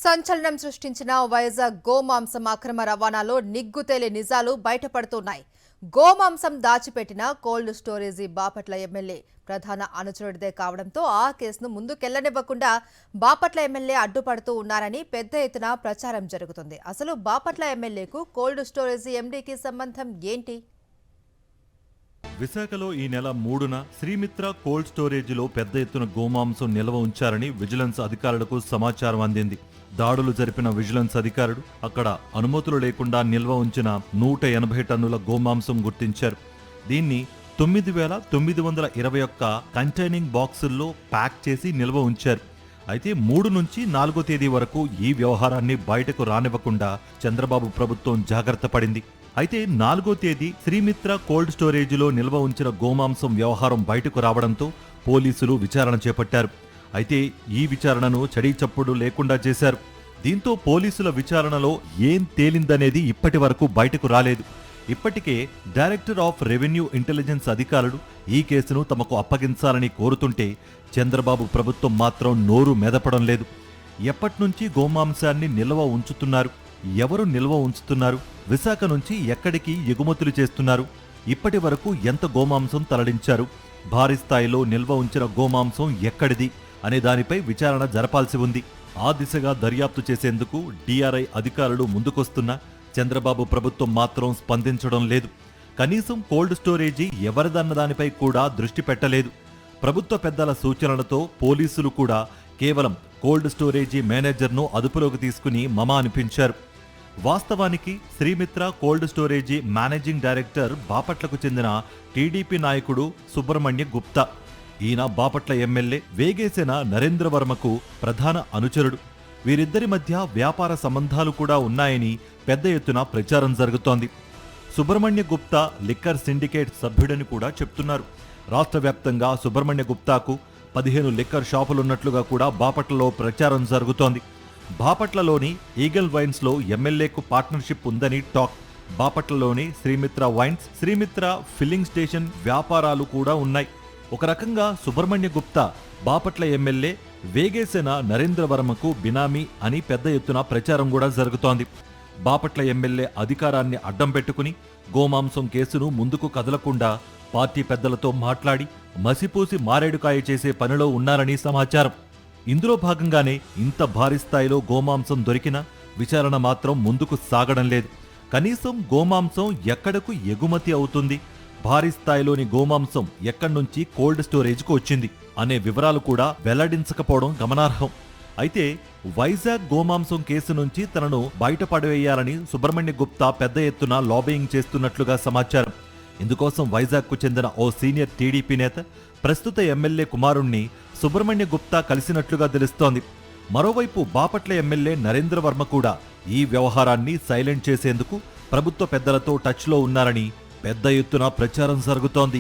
సంచలనం సృష్టించిన వైజాగ్ గోమాంసం అక్రమ రవాణాలో నిగ్గుతేలే నిజాలు బయటపడుతున్నాయి. గోమాంసం దాచిపెట్టిన కోల్డ్ స్టోరేజీ బాపట్ల ఎమ్మెల్యే ప్రధాన అనుచరుడిదే కావడంతో ఆ కేసును ముందుకెళ్లనివ్వకుండా బాపట్ల ఎమ్మెల్యే అడ్డుపడుతూ ఉన్నారని పెద్ద ఎత్తున ప్రచారం జరుగుతుంది. అసలు బాపట్ల ఎమ్మెల్యేకు కోల్డ్ స్టోరేజీ ఎండీకి సంబంధం ఏంటి? విశాఖలో ఈ నెల 3న శ్రీమిత్ర కోల్డ్ స్టోరేజీలో పెద్ద ఎత్తున గోమాంసం నిల్వ ఉంచారని విజిలెన్స్ అధికారులకు సమాచారం అందింది. దాడులు జరిపిన విజిలెన్స్ అధికారులు అక్కడ అనుమతులు లేకుండా నిల్వ ఉంచిన 180 టన్నుల గోమాంసం గుర్తించారు. దీన్ని 9,921 కంటైనింగ్ బాక్సుల్లో ప్యాక్ చేసి నిల్వ ఉంచారు. అయితే 3 నుంచి 4వ తేదీ వరకు ఈ వ్యవహారాన్ని బయటకు రానివ్వకుండా చంద్రబాబు ప్రభుత్వం జాగ్రత్త పడింది. అయితే 4వ తేదీ శ్రీమిత్ర కోల్డ్ స్టోరేజీలో నిల్వ ఉంచిన గోమాంసం వ్యవహారం బయటకు రావడంతో పోలీసులు విచారణ చేపట్టారు. అయితే ఈ విచారణను చడీచప్పుడు లేకుండా చేశారు. దీంతో పోలీసుల విచారణలో ఏం తేలిందనేది ఇప్పటి వరకు బయటకు రాలేదు. ఇప్పటికే డైరెక్టర్ ఆఫ్ రెవెన్యూ ఇంటెలిజెన్స్ అధికారులు ఈ కేసును తమకు అప్పగించాలని కోరుతుంటే చంద్రబాబు ప్రభుత్వం మాత్రం నోరు మెదపడం లేదు. ఎప్పటినుంచి గోమాంసాన్ని నిల్వ ఉంచుతున్నారు? ఎవరు నిల్వ ఉంచుతున్నారు? విశాఖ నుంచి ఎక్కడికి ఎగుమతులు చేస్తున్నారు? ఇప్పటి వరకు ఎంత గోమాంసం తరలించారు? భారీ స్థాయిలో నిల్వ ఉంచిన గోమాంసం ఎక్కడిది అనే దానిపై విచారణ జరపాల్సి ఉంది. ఆ దిశగా దర్యాప్తు చేసేందుకు డిఆర్ఐ అధికారులు ముందుకొస్తున్నా చంద్రబాబు ప్రభుత్వం మాత్రం స్పందించడం లేదు. కనీసం కోల్డ్ స్టోరేజీ ఎవరిదన్న దానిపై కూడా దృష్టి పెట్టలేదు. ప్రభుత్వ పెద్దల సూచనలతో పోలీసులు కూడా కేవలం కోల్డ్ స్టోరేజీ మేనేజర్ను అదుపులోకి తీసుకుని మమ అనిపించారు. వాస్తవానికి Srimitra cold storage managing director బాపట్లకు చెందిన టీడీపీ నాయకుడు సుబ్రహ్మణ్య గుప్తా. ఈయన బాపట్ల ఎమ్మెల్యే వేగేసిన నరేంద్రవర్మకు ప్రధాన అనుచరుడు. వీరిద్దరి మధ్య వ్యాపార సంబంధాలు కూడా ఉన్నాయని పెద్ద ఎత్తున ప్రచారం జరుగుతోంది. సుబ్రహ్మణ్య గుప్తా లిక్కర్ సిండికేట్ సభ్యుడని కూడా చెప్తున్నారు. రాష్ట్ర వ్యాప్తంగా సుబ్రహ్మణ్య గుప్తాకు 15 లిక్కర్ షాపులున్నట్లుగా కూడా బాపట్లలో ప్రచారం జరుగుతోంది. బాపట్లలోని ఈగల్ వైన్స్లో ఎమ్మెల్యేకు పార్ట్నర్షిప్ ఉందని టాక్. బాపట్లలోని Srimitra wines, Srimitra filling station వ్యాపారాలు కూడా ఉన్నాయి. ఒక రకంగా సుబ్రహ్మణ్య గుప్తా బాపట్ల ఎమ్మెల్యే వేగేసిన నరేంద్రవర్మకు బినామీ అని పెద్ద ఎత్తున ప్రచారం కూడా జరుగుతోంది. బాపట్ల ఎమ్మెల్యే అధికారాన్ని అడ్డం పెట్టుకుని గోమాంసం కేసును ముందుకు కదలకుండా పార్టీ పెద్దలతో మాట్లాడి మసిపూసి మారేడుకాయ చేసే పనిలో ఉన్నారని సమాచారం. ఇందులో భాగంగానే ఇంత భారీ స్థాయిలో గోమాంసం దొరికినా విచారణ మాత్రం ముందుకు సాగడం లేదు. కనీసం గోమాంసం ఎక్కడకు ఎగుమతి అవుతుంది, భారీ స్థాయిలోని గోమాంసం ఎక్కడి నుంచి కోల్డ్ స్టోరేజ్కు వచ్చింది అనే వివరాలు కూడా వెల్లడించకపోవడం గమనార్హం. అయితే వైజాగ్ గోమాంసం కేసు నుంచి తనను బయటపడవేయాలని సుబ్రహ్మణ్య గుప్తా పెద్ద ఎత్తున లాబియింగ్ చేస్తున్నట్లుగా సమాచారం. ఇందుకోసం వైజాగ్కు చెందిన ఓ సీనియర్ టీడీపీ నేత ప్రస్తుత ఎమ్మెల్యే కుమారుణ్ణి సుబ్రహ్మణ్య గుప్తా కలిసినట్లుగా తెలుస్తోంది. మరోవైపు బాపట్ల ఎమ్మెల్యే నరేంద్రవర్మ కూడా ఈ వ్యవహారాన్ని సైలెంట్ చేసేందుకు ప్రభుత్వ పెద్దలతో టచ్లో ఉన్నారని పెద్ద ఎత్తున ప్రచారం జరుగుతోంది.